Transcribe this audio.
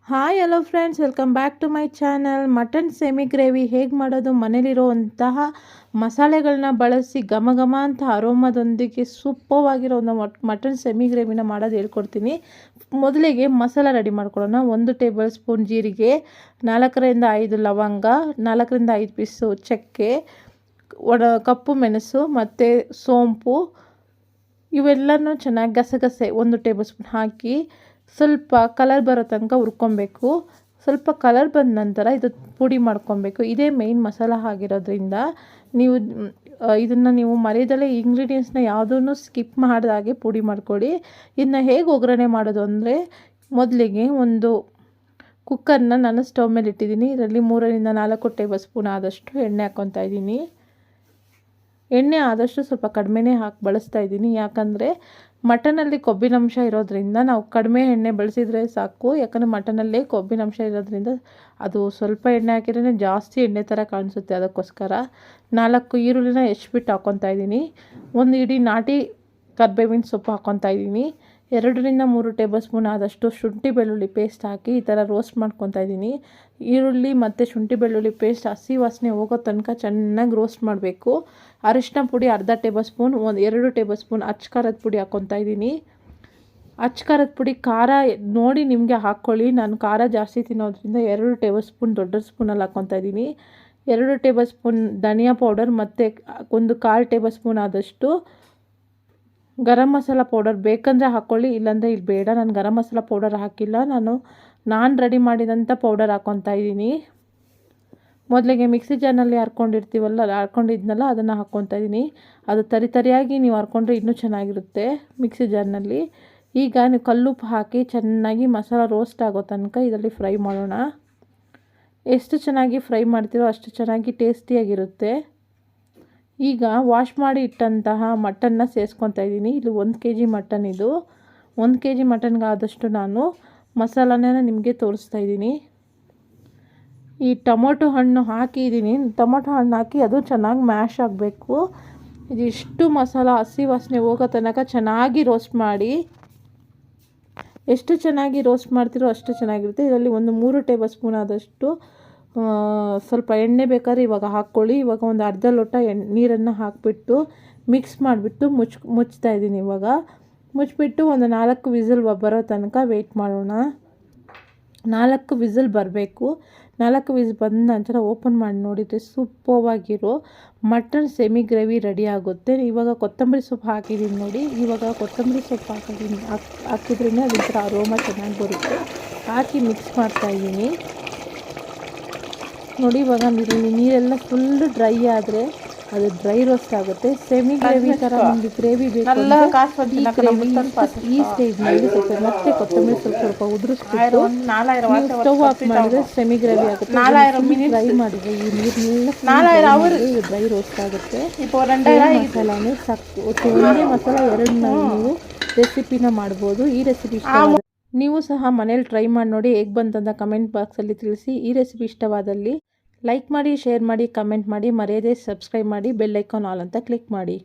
Hi hello friends, welcome back to my channel. Mutton semi gravy ಹೇಗೆ ಮಾಡೋದು, ಮನೇಲಿರುವಂತಹ ಮಸಾಲೆಗಳನ್ನ ಬಳಸಿ ಘಮ ಘಮ ಅಂತ ಅರೋಮದೊಂದಿಗೆ ಸೂಪರ್ವಾಗಿರೋ ಒಂದು ಮಟನ್ ಸೆಮಿ ಗ್ರೇವಿನ ಮಾಡೋದು ಹೇಳ್ಕೊಡ್ತೀನಿ. ಮೊದಲಿಗೆ ಮಸಾಲ ರೆಡಿ ಮಾಡ್ಕೊಳ್ಳೋಣ. 1 ಟೇಬಲ್ ಸ್ಪೂನ್ ಜೀರಿಗೆ, 4ರಿಂದ 5 ಲವಂಗ, 4ರಿಂದ 5 ಪೀಸು ಚಕ್ಕೆ, ಕಪ್ಪು ಮೆಣಸು ಮತ್ತು ಸೋಂಪು ಇವೆಲ್ಲನೂ ಚೆನ್ನಾಗಿ ಗಸಗಸೆ 1 ಟೇಬಲ್ ಸ್ಪೂನ್ ಹಾಕಿ ಸ್ವಲ್ಪ ಕಲರ್ ಬರೋ ತನಕ ಹುರ್ಕೊಬೇಕು. ಸ್ವಲ್ಪ ಕಲರ್ ಬಂದ ನಂತರ ಇದು ಪುಡಿ ಮಾಡ್ಕೊಬೇಕು. ಇದೇ ಮೇಯ್ನ್ ಮಸಾಲ ಆಗಿರೋದ್ರಿಂದ ನೀವು ಮರೆಯದಲ್ಲೇ ಇಂಗ್ರೀಡಿಯೆಂಟ್ಸ್ನ ಯಾವುದನ್ನು ಸ್ಕಿಪ್ ಮಾಡಿದಾಗೆ ಪುಡಿ ಮಾಡ್ಕೊಳ್ಳಿ. ಇದನ್ನ ಹೇಗೆ ಒಗ್ಗರಣೆ ಮಾಡೋದು ಅಂದರೆ, ಮೊದಲಿಗೆ ಒಂದು ಕುಕ್ಕರ್ನ ನಾನು ಸ್ಟವ್ ಮೇಲೆ ಇಟ್ಟಿದ್ದೀನಿ. ಇದರಲ್ಲಿ 3ರಿಂದ 4 ಟೇಬಲ್ ಸ್ಪೂನ್ ಆದಷ್ಟು ಎಣ್ಣೆ ಹಾಕ್ಕೊತಾ ಇದ್ದೀನಿ. ಎಣ್ಣೆ ಆದಷ್ಟು ಸ್ವಲ್ಪ ಕಡಿಮೆನೇ ಹಾಕಿ ಬಳಸ್ತಾ ಇದ್ದೀನಿ, ಯಾಕಂದರೆ ಮಟನಲ್ಲಿ ಕೊಬ್ಬಿನಂಶ ಇರೋದ್ರಿಂದ ನಾವು ಕಡಿಮೆ ಎಣ್ಣೆ ಬಳಸಿದರೆ ಸಾಕು. ಯಾಕಂದರೆ ಮಟನಲ್ಲೇ ಕೊಬ್ಬಿನಂಶ ಇರೋದ್ರಿಂದ ಅದು ಸ್ವಲ್ಪ ಎಣ್ಣೆ ಹಾಕಿದ್ರೆ ಜಾಸ್ತಿ ಎಣ್ಣೆ ಥರ ಕಾಣಿಸುತ್ತೆ. ಅದಕ್ಕೋಸ್ಕರ 4 ಈರುಳ್ಳಿನ ಹೆಚ್ಚಿಬಿಟ್ಟು ಹಾಕ್ಕೊತಾ ಇದ್ದೀನಿ. 1 ಇಡೀ ನಾಟಿ ಕರಿಬೇವಿನ ಸೊಪ್ಪು ಹಾಕ್ಕೊತಾ ಇದ್ದೀನಿ. 2ರಿಂದ 3 ಟೇಬಲ್ ಸ್ಪೂನ್ ಆದಷ್ಟು ಶುಂಠಿ ಬೆಳ್ಳುಳ್ಳಿ ಪೇಸ್ಟ್ ಹಾಕಿ ಈ ಥರ ರೋಸ್ಟ್ ಮಾಡ್ಕೊತಾ ಇದ್ದೀನಿ. ಈರುಳ್ಳಿ ಮತ್ತು ಶುಂಠಿ ಬೆಳ್ಳುಳ್ಳಿ ಪೇಸ್ಟ್ ಹಸಿ ವಾಸನೆ ಹೋಗೋ ತನಕ ಚೆನ್ನಾಗಿ ರೋಸ್ಟ್ ಮಾಡಬೇಕು. ಅರಿಶಿನ ಪುಡಿ ಅರ್ಧ ಟೇಬಲ್ ಸ್ಪೂನ್, 2 ಟೇಬಲ್ ಸ್ಪೂನ್ ಅಚ್ಚ ಖಾರದ ಪುಡಿ ಹಾಕ್ಕೊತಾ ಇದ್ದೀನಿ. ಅಚ್ಚ ಖಾರದ ಪುಡಿ ಖಾರ ನೋಡಿ ನಿಮಗೆ ಹಾಕ್ಕೊಳ್ಳಿ. ನಾನು ಖಾರ ಜಾಸ್ತಿ ತಿನ್ನೋದ್ರಿಂದ 2 ಟೇಬಲ್ ಸ್ಪೂನ್ ದೊಡ್ಡ ಸ್ಪೂನಲ್ಲಿ ಹಾಕ್ಕೊತಾ ಇದ್ದೀನಿ. 2 ಟೇಬಲ್ ಸ್ಪೂನ್ ಧನಿಯಾ ಪೌಡರ್ ಮತ್ತು 1/4 ಟೇಬಲ್ ಸ್ಪೂನ್ ಆದಷ್ಟು ಗರಂ ಮಸಾಲ ಪೌಡರ್ ಬೇಕಂದರೆ ಹಾಕ್ಕೊಳ್ಳಿ, ಇಲ್ಲಾಂದರೆ ಇಲ್ಲಿ ಬೇಡ. ನಾನು ಗರಂ ಮಸಾಲ ಪೌಡರ್ ಹಾಕಿಲ್ಲ, ನಾನು ರೆಡಿ ಮಾಡಿದಂಥ ಪೌಡರ್ ಹಾಕ್ಕೊತಾ ಇದ್ದೀನಿ. ಮೊದಲಿಗೆ ಮಿಕ್ಸಿ ಜಾರ್ನಲ್ಲಿ ಹರ್ಕೊಂಡಿದ್ನಲ್ಲ ಅದನ್ನು ಹಾಕ್ಕೊತಾ ಇದ್ದೀನಿ. ಅದು ತರಿಯಾಗಿ ನೀವು ಹರ್ಕೊಂಡ್ರೆ ಇನ್ನೂ ಚೆನ್ನಾಗಿರುತ್ತೆ ಮಿಕ್ಸಿ ಜಾರ್ನಲ್ಲಿ. ಈಗ ನೀವು ಕಲ್ಲುಪ್ಪು ಹಾಕಿ ಚೆನ್ನಾಗಿ ಮಸಾಲ ರೋಸ್ಟ್ ಆಗೋ ತನಕ ಇದರಲ್ಲಿ ಫ್ರೈ ಮಾಡೋಣ. ಎಷ್ಟು ಚೆನ್ನಾಗಿ ಫ್ರೈ ಮಾಡ್ತೀರೋ ಅಷ್ಟು ಚೆನ್ನಾಗಿ ಟೇಸ್ಟಿಯಾಗಿರುತ್ತೆ. ಈಗ ವಾಶ್ ಮಾಡಿ ಇಟ್ಟಂತಹ ಮಟನ್ನ ಸೇರಿಸ್ಕೊತಾ ಇದ್ದೀನಿ. ಇದು 1 kg ಮಟನ್. ಇದು 1 kg ಮಟನ್ಗೆ ಆದಷ್ಟು ನಾನು ಮಸಾಲನ ನಿಮಗೆ ತೋರಿಸ್ತಾ ಇದ್ದೀನಿ. ಈ ಟೊಮೊಟೊ ಹಣ್ಣು ಹಾಕಿದ್ದೀನಿ. ಟೊಮೊಟೊ ಹಣ್ಣು ಹಾಕಿ ಅದು ಚೆನ್ನಾಗಿ ಮ್ಯಾಶ್ ಆಗಬೇಕು. ಇದಿಷ್ಟು ಮಸಾಲ ಹಸಿ ವಾಸನೆ ಹೋಗೋ ತನಕ ಚೆನ್ನಾಗಿ ರೋಸ್ಟ್ ಮಾಡಿ. ಎಷ್ಟು ಚೆನ್ನಾಗಿ ರೋಸ್ಟ್ ಮಾಡ್ತೀರೋ ಅಷ್ಟು ಚೆನ್ನಾಗಿರುತ್ತೆ. ಇದರಲ್ಲಿ 3 ಟೇಬಲ್ ಸ್ಪೂನ್ ಆದಷ್ಟು ಸ್ವಲ್ಪ ಎಣ್ಣೆ ಬೇಕಾದ್ರೆ ಇವಾಗ ಹಾಕ್ಕೊಳ್ಳಿ. ಇವಾಗ ಒಂದು ಅರ್ಧ ಲೋಟ ನೀರನ್ನು ಹಾಕಿಬಿಟ್ಟು ಮಿಕ್ಸ್ ಮಾಡಿಬಿಟ್ಟು ಮುಚ್ತಾ ಇದ್ದೀನಿ. ಇವಾಗ ಮುಚ್ಚಿಬಿಟ್ಟು ಒಂದು 4 ವಿಸಿಲ್ ಬರೋ ತನಕ ವೆಯ್ಟ್ ಮಾಡೋಣ. 4 ವಿಸಿಲ್ ಬರಬೇಕು. 4 ವಿಸಿಲ್ ಬಂದ ನಂತರ ಓಪನ್ ಮಾಡಿ ನೋಡಿದರೆ ಸೂಪರ್ವಾಗಿರೋ ಮಟನ್ ಸೆಮಿ ಗ್ರೇವಿ ರೆಡಿ ಆಗುತ್ತೆ. ಇವಾಗ ಕೊತ್ತಂಬರಿ ಸೊಪ್ಪು ಹಾಕಿದ್ದೀನಿ ನೋಡಿ. ಇವಾಗ ಕೊತ್ತಂಬರಿ ಸೊಪ್ಪು ಹಾಕಿದ್ರೇ ಅದೊಂಥರ ಅರೋಮ ಚೆನ್ನಾಗಿ ಬರುತ್ತೆ. ಹಾಕಿ ಮಿಕ್ಸ್ ಮಾಡ್ತಾಯಿದ್ದೀನಿ ನೋಡಿ. ಇವಾಗ ನೀರೆಲ್ಲ ಫುಲ್ಲು ಡ್ರೈ ಆದರೆ ಅದು ಡ್ರೈ ರೋಸ್ಟ್ ಆಗುತ್ತೆ. ಸೆಮಿ ಗ್ರೇವಿ ಥರ ನಿಮಗೆ ಗ್ರೇವಿ ಬೇಕು ಈ ಸ್ಟೇಜ್ನಲ್ಲಿ ಸ್ವಲ್ಪ ಮತ್ತೆ ಕೊತ್ತಂಬರಿ ಸ್ವಲ್ಪ ಉದುರಿಸ್ಬಿಟ್ಟು ಸ್ಟವ್ ಆಫ್ ಮಾಡಿದ್ರೆ ಸೆಮಿ ಗ್ರೇವಿ ಆಗುತ್ತೆ. ಫ್ರೈ ಮಾಡಿದ್ರೆ ಈ ನೀರನ್ನೆಲ್ಲ ಡ್ರೈ ರೋಸ್ಟ್ ಆಗುತ್ತೆ. ಮಸಾಲಾನೇ ಸಾಕು. ಒಂದೇ ಮಸಾಲ 2 ನೀವು ರೆಸಿಪಿನ ಮಾಡ್ಬೋದು. ಈ ರೆಸಿಪಿ ಇಷ್ಟ ನೀವು ಸಹ ಮನೇಲಿ ಟ್ರೈ ಮಾಡಿ ನೋಡಿ. ಹೇಗೆ ಬಂತಂತ ಕಮೆಂಟ್ ಬಾಕ್ಸಲ್ಲಿ ತಿಳಿಸಿ. ಈ ರೆಸಿಪಿ ಇಷ್ಟವಾದಲ್ಲಿ ಲೈಕ್ ಮಾಡಿ, ಶೇರ್ ಮಾಡಿ, ಕಮೆಂಟ್ ಮಾಡಿ, ಮರೆಯದೇ ಸಬ್ಸ್ಕ್ರೈಬ್ ಮಾಡಿ, ಬೆಲ್ ಐಕಾನ್ ಆಲ್ ಅಂತ ಕ್ಲಿಕ್ ಮಾಡಿ.